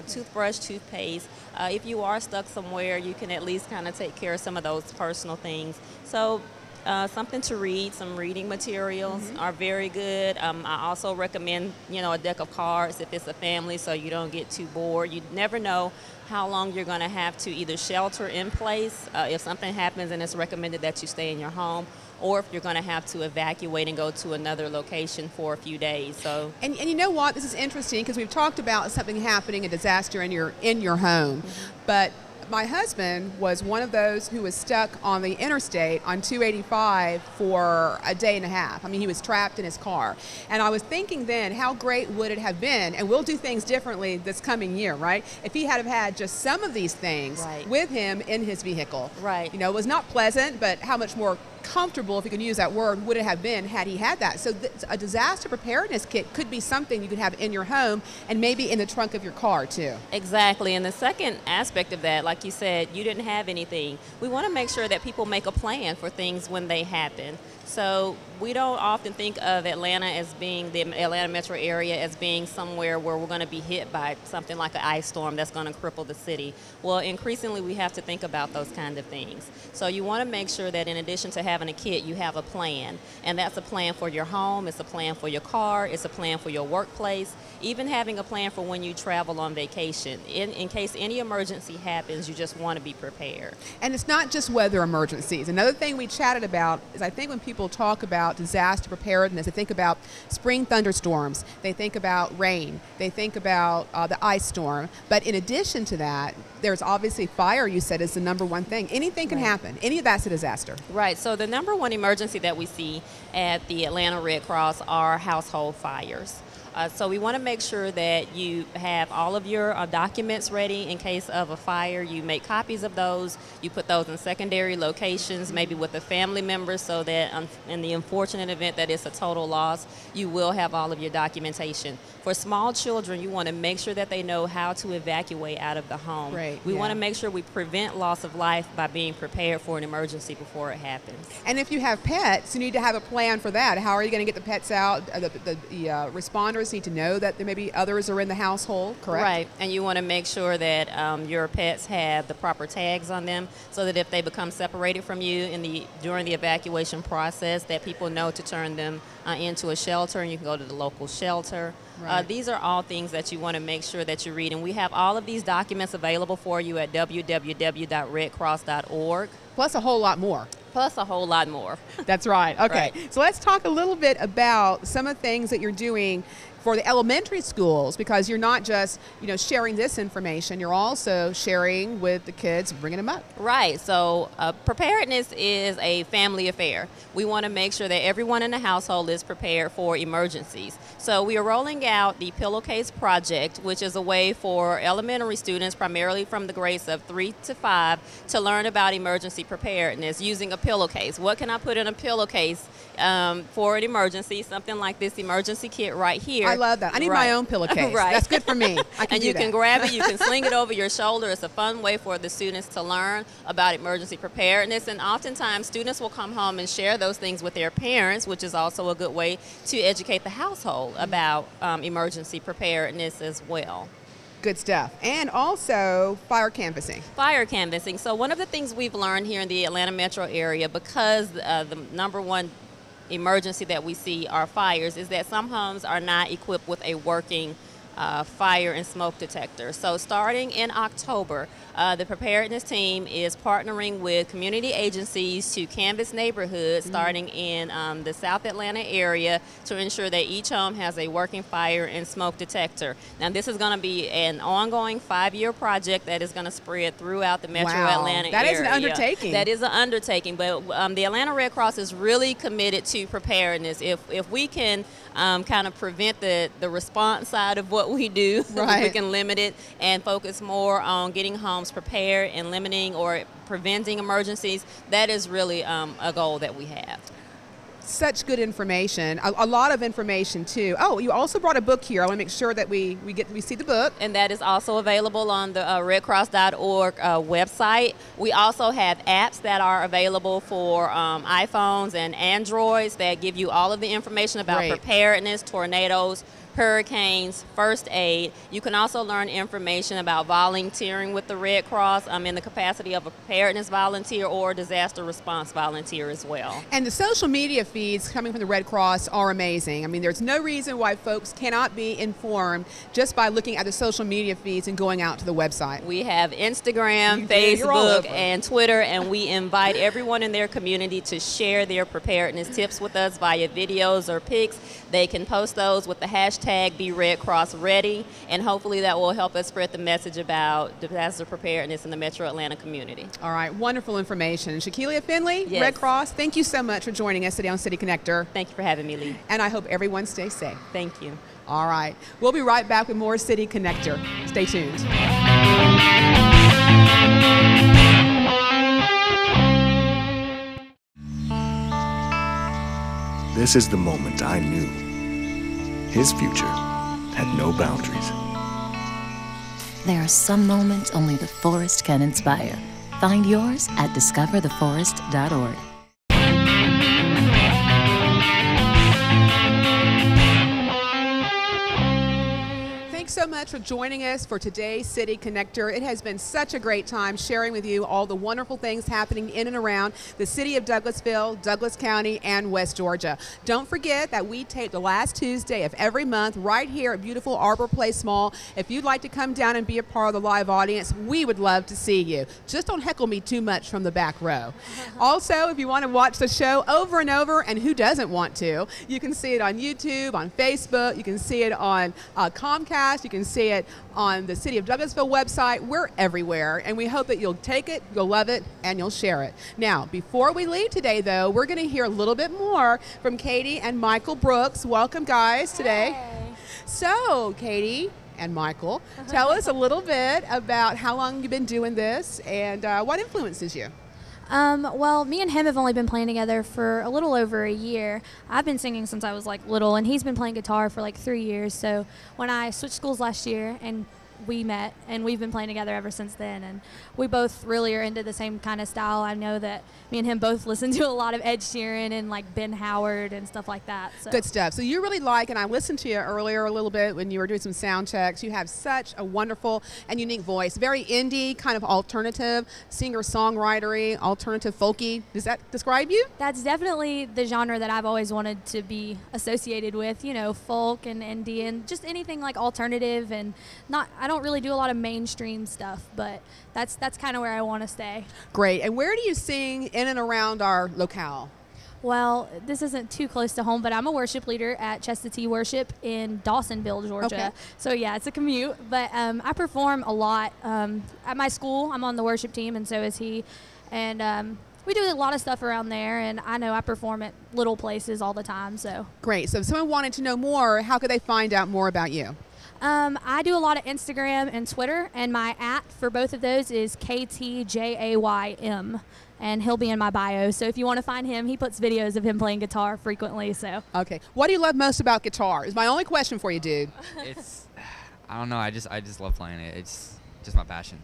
toothbrush, toothpaste. If you are stuck somewhere, you can at least kind of take care of some of those personal things. So something to read, some reading materials are very good. I also recommend, you know, a deck of cards if it's a family, so you don't get too bored. You never know how long you're going to have to either shelter in place if something happens, and it's recommended that you stay in your home, or if you're going to have to evacuate and go to another location for a few days. So, and you know what? This is interesting because we've talked about something happening, a disaster in your home, but my husband was one of those who was stuck on the interstate on 285 for a day and a half. I mean, he was trapped in his car. And I was thinking then, how great would it have been, and we'll do things differently this coming year, right? If he had have had just some of these things with him in his vehicle. Right. You know, it was not pleasant, but how much more comfortable, if you can use that word, would it have been had he had that. So a disaster preparedness kit could be something you could have in your home and maybe in the trunk of your car too. Exactly. And the second aspect of that, like you said, you didn't have anything. We want to make sure that people make a plan for things when they happen. So we don't often think of Atlanta as being, the Atlanta metro area as being somewhere where we're going to be hit by something like an ice storm that's going to cripple the city. Well, increasingly we have to think about those kind of things. So you want to make sure that in addition to having a kit, you have a plan. And that's a plan for your home, it's a plan for your car, it's a plan for your workplace, even having a plan for when you travel on vacation. In case any emergency happens, you just want to be prepared. And it's not just weather emergencies. Another thing we chatted about is I think when people talk about disaster preparedness, they think about spring thunderstorms, they think about rain, they think about the ice storm. But in addition to that, there's obviously fire, you said, is the number one thing. Anything can happen. Any of that's a disaster. Right. So the number one emergency that we see at the Atlanta Red Cross are household fires. So we want to make sure that you have all of your documents ready in case of a fire. You make copies of those. You put those in secondary locations, maybe with a family member, so that in the unfortunate event that it's a total loss, you will have all of your documentation. For small children, you want to make sure that they know how to evacuate out of the home. Right, we want to make sure we prevent loss of life by being prepared for an emergency before it happens. And if you have pets, you need to have a plan for that. How are you going to get the pets out? The responders need to know that there may be others are in the household, correct? Right, and you want to make sure that your pets have the proper tags on them so that if they become separated from you during the evacuation process, that people know to turn them into a shelter, and you can go to the local shelter. Right. These are all things that you want to make sure that you read, and we have all of these documents available for you at www.redcross.org. Plus a whole lot more. Plus a whole lot more. That's right. Okay. Right. So let's talk a little bit about some of the things that you're doing for the elementary schools, because you're not just, sharing this information, you're also sharing with the kids, bringing them up. Right. So preparedness is a family affair. We want to make sure that everyone in the household is prepared for emergencies. So we are rolling out the Pillowcase Project, which is a way for elementary students, primarily from the grades of 3 to 5, to learn about emergency preparedness using a pillowcase. What can I put in a pillowcase for an emergency? Something like this emergency kit right here. here. I love that. I need my own pillowcase. Right. That's good for me. I can and do you that. can grab it, you can sling it over your shoulder. It's a fun way for the students to learn about emergency preparedness. And oftentimes students will come home and share those things with their parents, which is also a good way to educate the household about emergency preparedness as well. Good stuff. And also fire canvassing. Fire canvassing. So one of the things we've learned here in the Atlanta metro area, because the number one emergency that we see are fires, is that some homes are not equipped with a working fire and smoke detector. So starting in October, the preparedness team is partnering with community agencies to canvass neighborhoods starting in the South Atlanta area to ensure that each home has a working fire and smoke detector. Now this is going to be an ongoing 5-year project that is going to spread throughout the metro Atlanta area. That is an undertaking. That is an undertaking, but the Atlanta Red Cross is really committed to preparedness. If we can kind of prevent the response side of what we do, we can limit it and focus more on getting homes prepared and limiting or preventing emergencies. That is really a goal that we have. Such good information, a lot of information too. Oh, you also brought a book here. I want to make sure that we see the book. And that is also available on the redcross.org website. We also have apps that are available for iPhones and Androids that give you all of the information about preparedness, tornadoes, hurricanes, first aid. You can also learn information about volunteering with the Red Cross in the capacity of a preparedness volunteer or disaster response volunteer as well. And the social media feeds coming from the Red Cross are amazing. I mean, there's no reason why folks cannot be informed just by looking at the social media feeds and going out to the website. We have Instagram, Facebook, and Twitter, and we invite everyone in their community to share their preparedness tips with us via videos or pics. They can post those with the hashtag #BeRedCrossReady, and hopefully that will help us spread the message about disaster preparedness in the Metro Atlanta community. All right, wonderful information. ShaKealia Finley, Red Cross, thank you so much for joining us today on City Connector. Thank you for having me, Lee. And I hope everyone stays safe. Thank you. All right, we'll be right back with more City Connector. Stay tuned. This is the moment I knew. His future had no boundaries. There are some moments only the forest can inspire. Find yours at discovertheforest.org. Thanks so much for joining us for today's City Connector. It has been such a great time sharing with you all the wonderful things happening in and around the city of Douglasville, Douglas County, and West Georgia. Don't forget that we tape the last Tuesday of every month right here at beautiful Arbor Place Mall. If you'd like to come down and be a part of the live audience, we would love to see you. Just don't heckle me too much from the back row. Also, if you want to watch the show over and over, and who doesn't want to, you can see it on YouTube, on Facebook, you can see it on Comcast, you can see it on the City of Douglasville website. We're everywhere, and we hope that you'll take it, you'll love it, and you'll share it. Now, before we leave today, though, we're going to hear a little bit more from Kaiti and Michael Brooks. Welcome, guys, today. Hey. So, Kaiti and Michael, tell us a little bit about how long you've been doing this and what influences you. Well, me and him have only been playing together for a little over a year. I've been singing since I was like little, and he's been playing guitar for like 3 years. So when I switched schools last year, and we met, and we've been playing together ever since then, and we both really are into the same kind of style. I know that me and him both listen to a lot of Ed Sheeran and like Ben Howard and stuff like that. So. Good stuff. So you really like, and I listened to you earlier a little bit when you were doing some sound checks, you have such a wonderful and unique voice, very indie, kind of alternative, singer-songwritery, alternative folky. Does that describe you? That's definitely the genre that I've always wanted to be associated with, you know, folk and indie and just anything like alternative, and I don't really do a lot of mainstream stuff, but that's kind of where I want to stay. Great. And where do you sing in and around our locale? Well, this isn't too close to home, but I'm a worship leader at Chastity Worship in Dawsonville, Georgia. Okay. So yeah, it's a commute, but I perform a lot at my school. I'm on the worship team, and so is he, and we do a lot of stuff around there, and I know I perform at little places all the time. So great. So if someone wanted to know more, how could they find out more about you? I do a lot of Instagram and Twitter, and my @ for both of those is KTJAYM. and he'll be in my bio. So if you want to find him, he puts videos of him playing guitar frequently. So. Okay. What do you love most about guitar? Is my only question for you, dude. I don't know. I just love playing it. It's just my passion.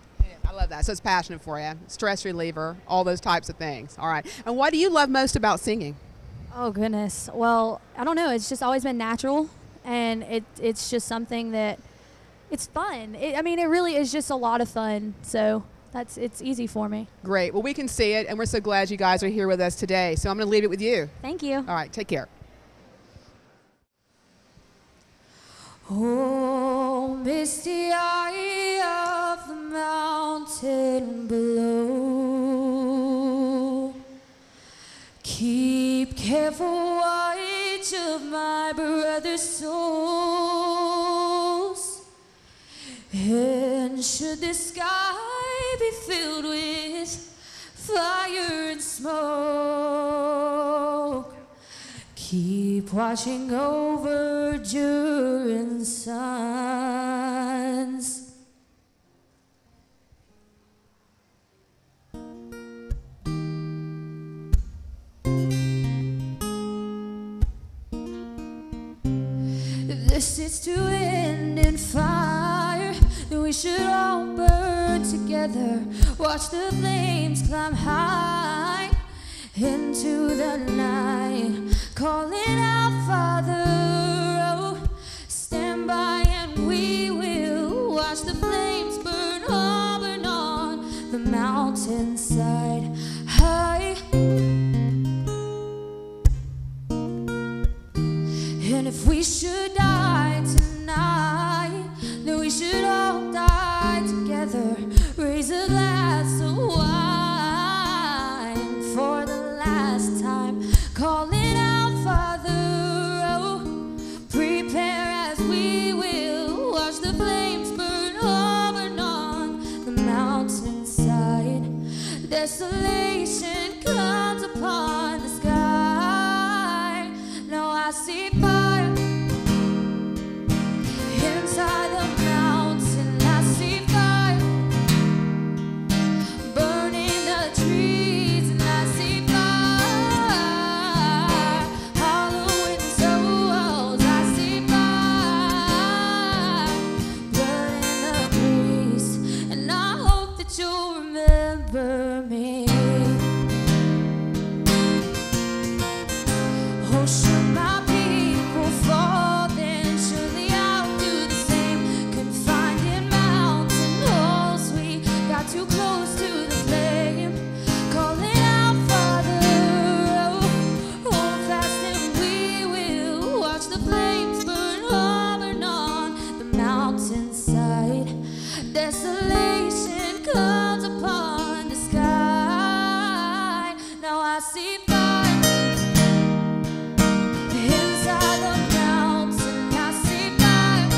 I love that. So it's passionate for you. Stress reliever, all those types of things. All right. And what do you love most about singing? Oh, goodness. Well, I don't know. It's just always been natural, and it's just something that it's fun. I mean, it really is just a lot of fun. So it's easy for me. Great. Well, we can see it, and we're so glad you guys are here with us today. So I'm going to leave it with you. Thank you. All right. Take care. Oh, misty eye of the mountain below, keep careful watch of my brother's souls. And should the sky be filled with fire and smoke, keep watching over Duran's sons. This is to end in fire, then we should all burn together. Watch the flames climb high into the night, calling out, Father, oh, stand by and we will watch the flames burn on the mountainside high. And if we should die tonight, then we should all die together. Raise a glass of wine for the last time, calling out, Father, oh, prepare as we will watch the flames burn on the mountainside. Desolation comes upon the sky. Now I see fire inside the mountain. I see fire burning the trees, and I see fire hollowing the walls. I see fire burning the breeze, and I hope that you'll remember me. Oh, should my people fall, then surely I'll do the same. Confined in mountain halls, we got too close to the flame, calling out, Father, oh, hold fast and we will watch the flames burn on the mountainside. Desolation comes upon the sky. Now I see fire inside the mountain. I see fire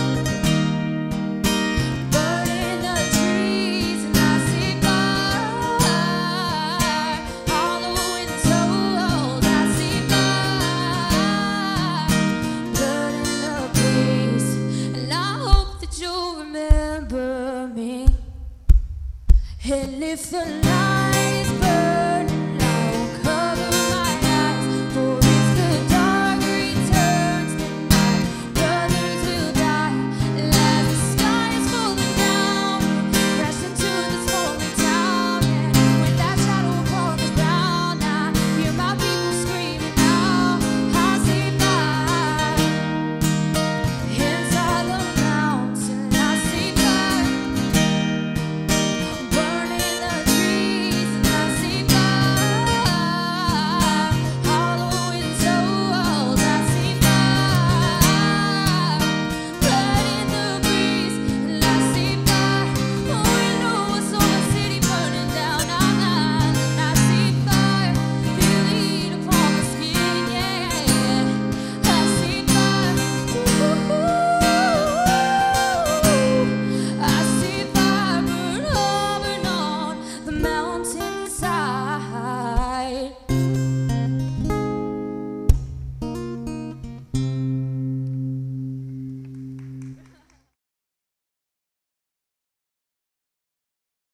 burning the trees, and I see fire hollowing the walls. I see fire burning the breeze, and I hope that you'll remember me. And if the light